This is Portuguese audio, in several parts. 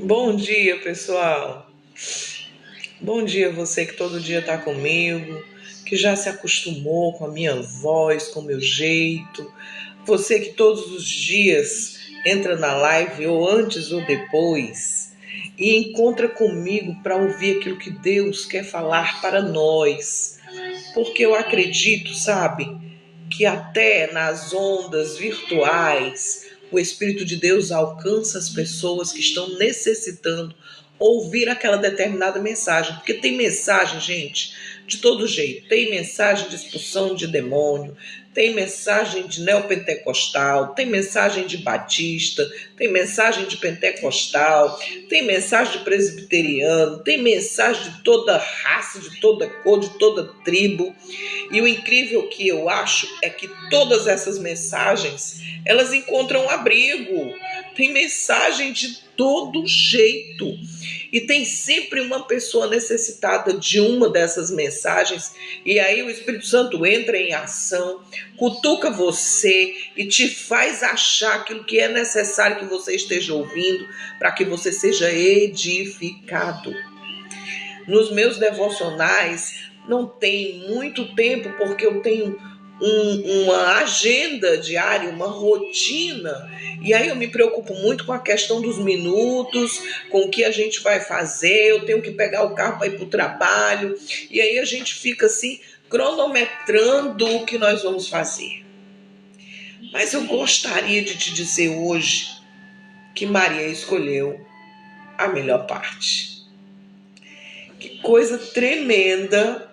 Bom dia, pessoal. Bom dia você que todo dia está comigo, que já se acostumou com a minha voz, com o meu jeito. Você que todos os dias entra na live, ou antes ou depois, e encontra comigo para ouvir aquilo que Deus quer falar para nós. Porque eu acredito, sabe, que até nas ondas virtuais o Espírito de Deus alcança as pessoas que estão necessitando ouvir aquela determinada mensagem. Porque tem mensagem, gente, de todo jeito. Tem mensagem de expulsão de demônio, tem mensagem de neopentecostal, tem mensagem de batista, tem mensagem de pentecostal, tem mensagem de presbiteriano, tem mensagem de toda raça, de toda cor, de toda tribo. E o incrível que eu acho é que todas essas mensagens, elas encontram abrigo. Tem mensagem de todo jeito. E tem sempre uma pessoa necessitada de uma dessas mensagens. E aí o Espírito Santo entra em ação, cutuca você e te faz achar aquilo que é necessário que você esteja ouvindo para que você seja edificado. Nos meus devocionais não tem muito tempo, porque eu tenho uma agenda diária, uma rotina, e aí eu me preocupo muito com a questão dos minutos, com o que a gente vai fazer. Eu tenho que pegar o carro para ir para o trabalho, e aí a gente fica assim, cronometrando o que nós vamos fazer. Mas eu gostaria de te dizer hoje que Maria escolheu a melhor parte. Que coisa tremenda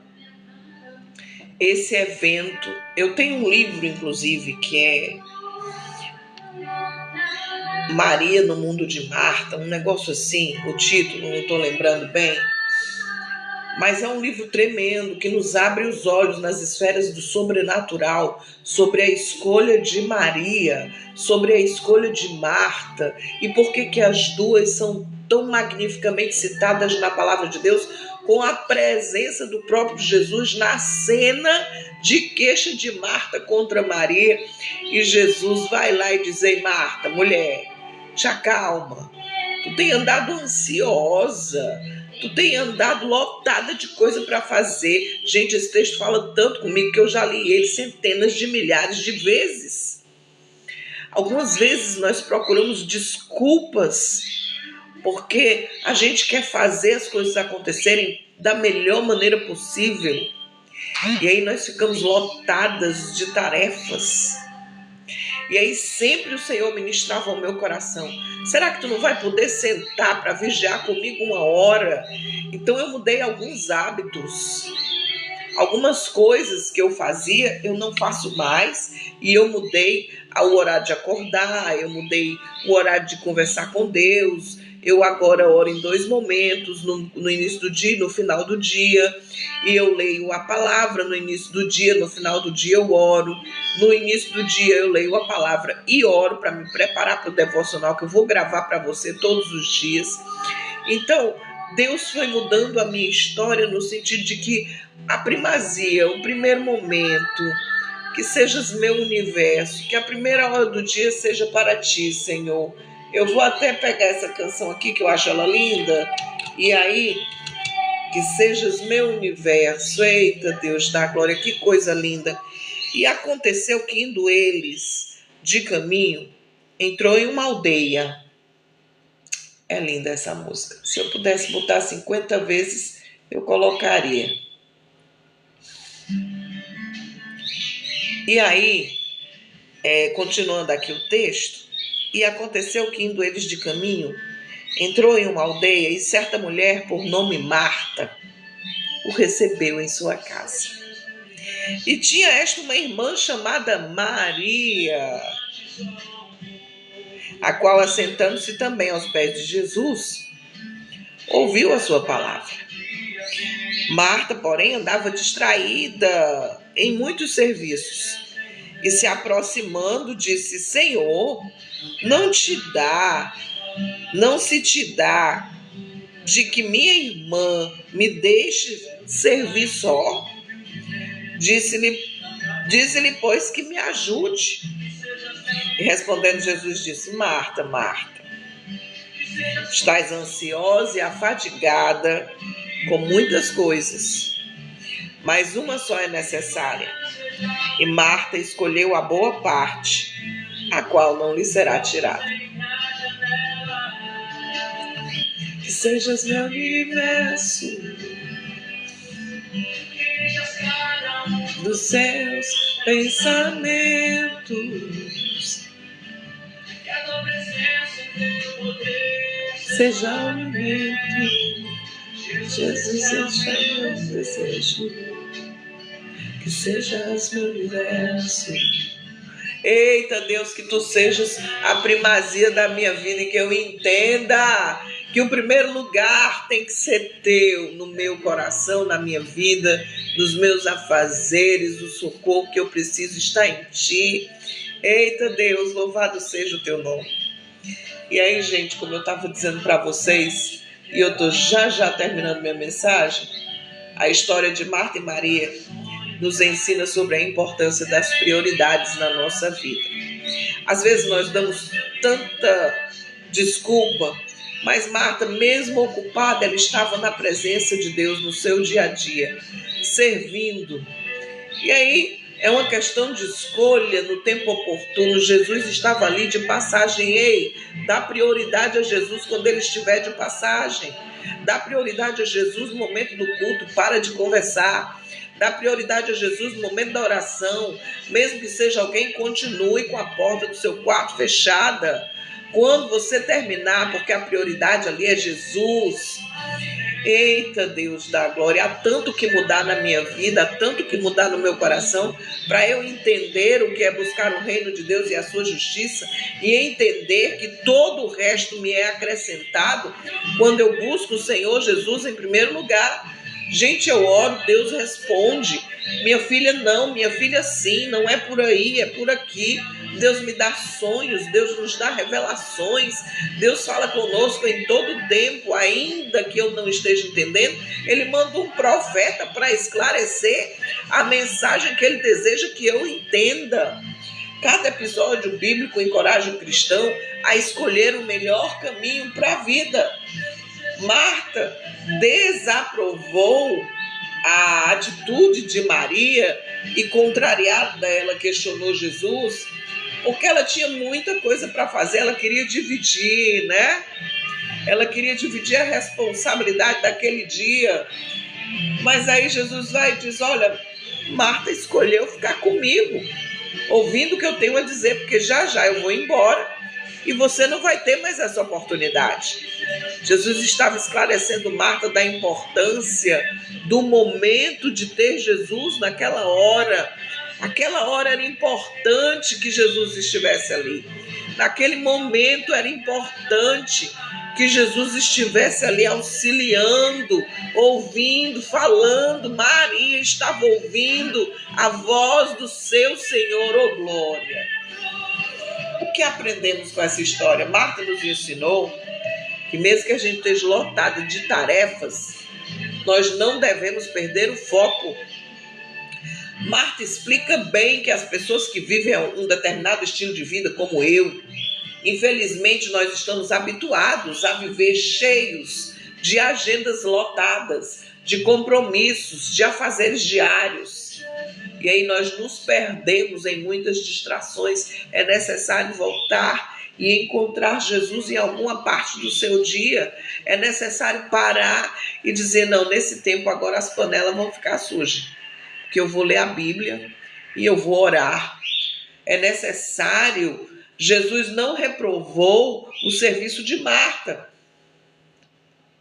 esse evento. Eu tenho um livro, inclusive, que é Maria no Mundo de Marta, um negócio assim, o título, não estou lembrando bem, mas é um livro tremendo que nos abre os olhos nas esferas do sobrenatural, sobre a escolha de Maria, sobre a escolha de Marta, e por que as duas são tão magnificamente citadas na palavra de Deus, com a presença do próprio Jesus na cena de queixa de Marta contra Maria. E Jesus vai lá e diz: ei, Marta, mulher, te acalma, tu tem andado ansiosa, tu tem andado lotada de coisa para fazer. Gente, esse texto fala tanto comigo que eu já li ele centenas de milhares de vezes. Algumas vezes nós procuramos desculpas porque a gente quer fazer as coisas acontecerem da melhor maneira possível. E aí nós ficamos lotadas de tarefas. E aí sempre o Senhor ministrava ao meu coração: será que tu não vai poder sentar para vigiar comigo uma hora? Então eu mudei alguns hábitos. Algumas coisas que eu fazia, eu não faço mais. E eu mudei o horário de acordar, eu mudei o horário de conversar com Deus. Eu agora oro em 2 momentos, no início do dia e no final do dia. E eu leio a palavra no início do dia, no final do dia eu oro. No início do dia eu leio a palavra e oro para me preparar para o devocional que eu vou gravar para você todos os dias. Então, Deus foi mudando a minha história no sentido de que a primazia, o primeiro momento, que sejas meu universo, que a primeira hora do dia seja para ti, Senhor. Eu vou até pegar essa canção aqui, que eu acho ela linda, e aí, que sejas meu universo. Eita, Deus da glória, que coisa linda. E aconteceu que, indo eles de caminho, entrou em uma aldeia. É linda essa música. Se eu pudesse botar 50 vezes, eu colocaria. E aí, continuando aqui o texto, e aconteceu que, indo eles de caminho, entrou em uma aldeia e certa mulher, por nome Marta, o recebeu em sua casa. E tinha esta uma irmã chamada Maria, a qual, assentando-se também aos pés de Jesus, ouviu a sua palavra. Marta, porém, andava distraída em muitos serviços. E se aproximando, disse: Senhor, não se te dá de que minha irmã me deixe servir só? Dize-lhe, pois, que me ajude. E respondendo Jesus disse: Marta, Marta, Estás ansiosa e afadigada com muitas coisas, mas uma só é necessária. E Marta escolheu a boa parte, a qual não lhe será tirada. Que sejas meu universo, dos seus pensamentos, seja o alimento. Jesus, seja meu desejo, que sejas meu universo. Eita, Deus, que tu sejas a primazia da minha vida e que eu entenda que o primeiro lugar tem que ser teu, no meu coração, na minha vida, nos meus afazeres, o socorro que eu preciso está em ti. Eita, Deus, louvado seja o teu nome. E aí, gente, como eu estava dizendo para vocês, e eu estou já terminando minha mensagem, a história de Marta e Maria nos ensina sobre a importância das prioridades na nossa vida. Às vezes nós damos tanta desculpa, mas Marta, mesmo ocupada, ela estava na presença de Deus no seu dia a dia, servindo. E aí é uma questão de escolha no tempo oportuno. Jesus estava ali de passagem. Ei, dá prioridade a Jesus quando ele estiver de passagem. Dá prioridade a Jesus no momento do culto, para de conversar. Dá prioridade a Jesus no momento da oração. Mesmo que seja alguém, continue com a porta do seu quarto fechada. Quando você terminar, porque a prioridade ali é Jesus. Eita, Deus da glória, há tanto que mudar na minha vida, há tanto que mudar no meu coração, para eu entender o que é buscar o reino de Deus e a sua justiça, e entender que todo o resto me é acrescentado quando eu busco o Senhor Jesus em primeiro lugar. Gente, eu oro, Deus responde. Minha filha não, minha filha sim, não é por aí, é por aqui. Deus me dá sonhos, Deus nos dá revelações, Deus fala conosco em todo tempo, ainda que eu não esteja entendendo, Ele manda um profeta para esclarecer a mensagem que Ele deseja que eu entenda. Cada episódio bíblico encoraja o cristão a escolher o melhor caminho para a vida. Marta desaprovou a atitude de Maria e, contrariada, ela questionou Jesus, porque ela tinha muita coisa para fazer, ela queria dividir, né? Ela queria dividir a responsabilidade daquele dia. Mas aí Jesus vai e diz, olha, Marta escolheu ficar comigo, ouvindo o que eu tenho a dizer, porque já eu vou embora e você não vai ter mais essa oportunidade. Jesus estava esclarecendo Marta da importância do momento de ter Jesus naquela hora. Aquela hora era importante que Jesus estivesse ali. Naquele momento era importante que Jesus estivesse ali auxiliando, ouvindo, falando. Maria estava ouvindo a voz do seu Senhor, oh glória. O que aprendemos com essa história? Marta nos ensinou que mesmo que a gente esteja lotado de tarefas, nós não devemos perder o foco. Marta explica bem que as pessoas que vivem um determinado estilo de vida, como eu, infelizmente nós estamos habituados a viver cheios de agendas lotadas, de compromissos, de afazeres diários. E aí nós nos perdemos em muitas distrações. É necessário voltar e encontrar Jesus em alguma parte do seu dia. É necessário parar e dizer, não, nesse tempo agora as panelas vão ficar sujas, que eu vou ler a Bíblia e eu vou orar. É necessário. Jesus não reprovou o serviço de Marta,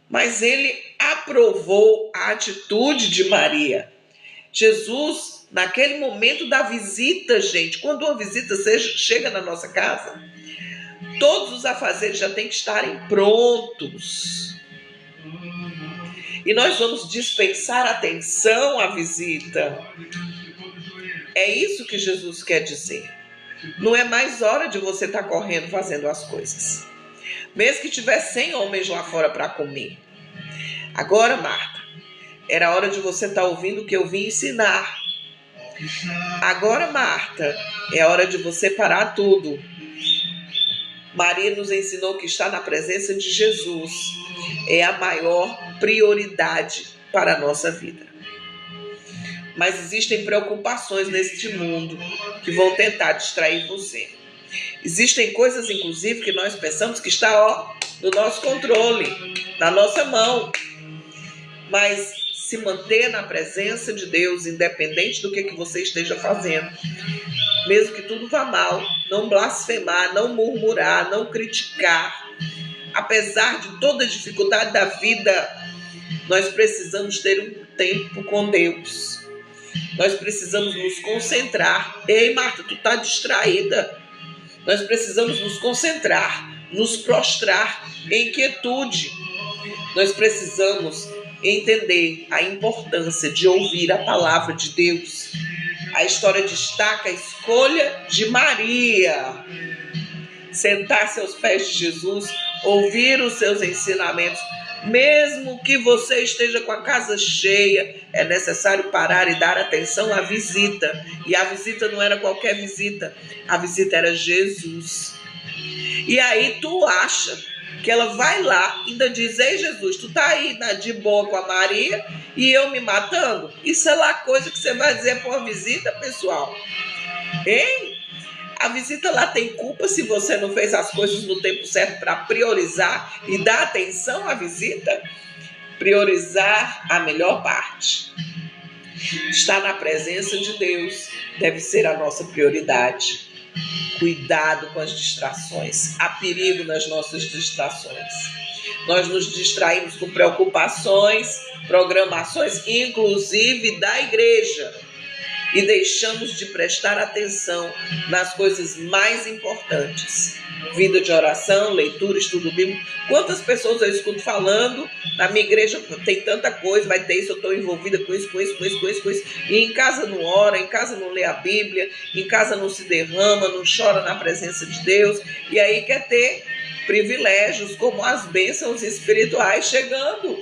mas ele aprovou a atitude de Maria. Jesus, naquele momento da visita, gente, quando uma visita chega na nossa casa, todos os afazeres já têm que estarem prontos. E nós vamos dispensar atenção à visita. É isso que Jesus quer dizer. Não é mais hora de você estar correndo fazendo as coisas. Mesmo que tiver 100 homens lá fora para comer. Agora, Marta, era hora de você estar ouvindo o que eu vim ensinar. Agora, Marta, é hora de você parar tudo Maria nos ensinou que estar na presença de Jesus é a maior prioridade para a nossa vida. Mas existem preocupações neste mundo que vão tentar distrair você. Existem coisas, inclusive, que nós pensamos que está no nosso controle, na nossa mão. Mas se manter na presença de Deus, independente do que você esteja fazendo, mesmo que tudo vá mal, não blasfemar, não murmurar, não criticar. Apesar de toda a dificuldade da vida, nós precisamos ter um tempo com Deus. Nós precisamos nos concentrar. Ei, Marta, tu tá distraída. Nós precisamos nos concentrar, nos prostrar em quietude. Nós precisamos entender a importância de ouvir a palavra de Deus. A história destaca a escolha de Maria. Sentar-se aos pés de Jesus, ouvir os seus ensinamentos. Mesmo que você esteja com a casa cheia, é necessário parar e dar atenção à visita. E a visita não era qualquer visita, a visita era Jesus. E aí tu acha que ela vai lá, ainda diz: ei Jesus, tu tá aí de boa com a Maria e eu me matando? Isso é lá coisa que você vai dizer para uma visita, pessoal? Hein? A visita lá tem culpa se você não fez as coisas no tempo certo para priorizar e dar atenção à visita? Priorizar a melhor parte. Estar na presença de Deus deve ser a nossa prioridade. Cuidado com as distrações. Há perigo nas nossas distrações. Nós nos distraímos com preocupações, programações, inclusive da igreja. E deixamos de prestar atenção nas coisas mais importantes. Vida de oração, leitura, estudo bíblico. Quantas pessoas eu escuto falando: na minha igreja tem tanta coisa, vai ter isso, eu estou envolvida com isso. E em casa não ora, em casa não lê a Bíblia, em casa não se derrama, não chora na presença de Deus. E aí quer ter privilégios como as bênçãos espirituais chegando.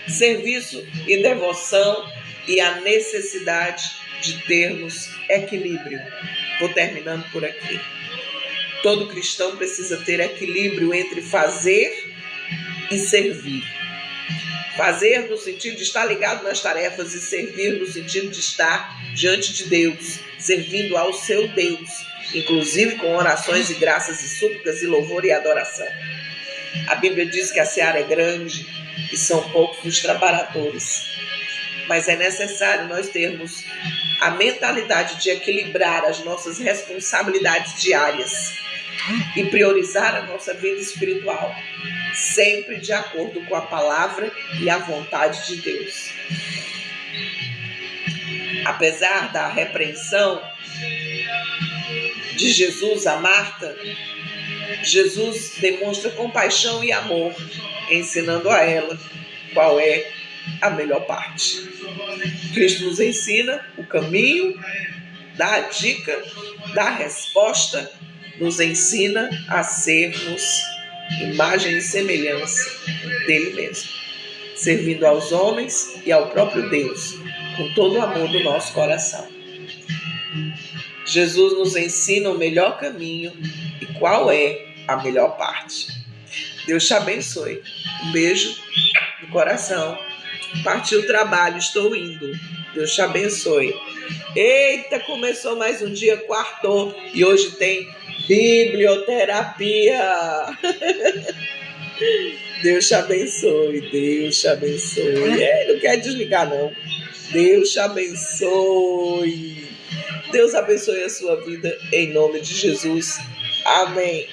Serviço e devoção e a necessidade de termos equilíbrio. Vou terminando por aqui. Todo cristão precisa ter equilíbrio entre fazer e servir. Fazer no sentido de estar ligado nas tarefas e servir no sentido de estar diante de Deus, servindo ao seu Deus, inclusive com orações e graças e súplicas e louvor e adoração. A Bíblia diz que a seara é grande e são poucos os trabalhadores. Mas é necessário nós termos a mentalidade de equilibrar as nossas responsabilidades diárias e priorizar a nossa vida espiritual, sempre de acordo com a palavra e a vontade de Deus. Apesar da repreensão de Jesus a Marta, Jesus demonstra compaixão e amor, ensinando a ela qual é a melhor parte. Cristo nos ensina o caminho, dá a dica, dá a resposta, nos ensina a sermos imagem e semelhança dele mesmo, servindo aos homens e ao próprio Deus, com todo o amor do nosso coração. Jesus nos ensina o melhor caminho e qual é a melhor parte. Deus te abençoe. Um beijo no coração. Partiu o trabalho, estou indo. Deus te abençoe. Eita, começou mais um dia, quartou, e hoje tem biblioterapia. Deus te abençoe, Deus te abençoe. Não quer desligar não. Deus te abençoe. Deus abençoe a sua vida em nome de Jesus. Amém.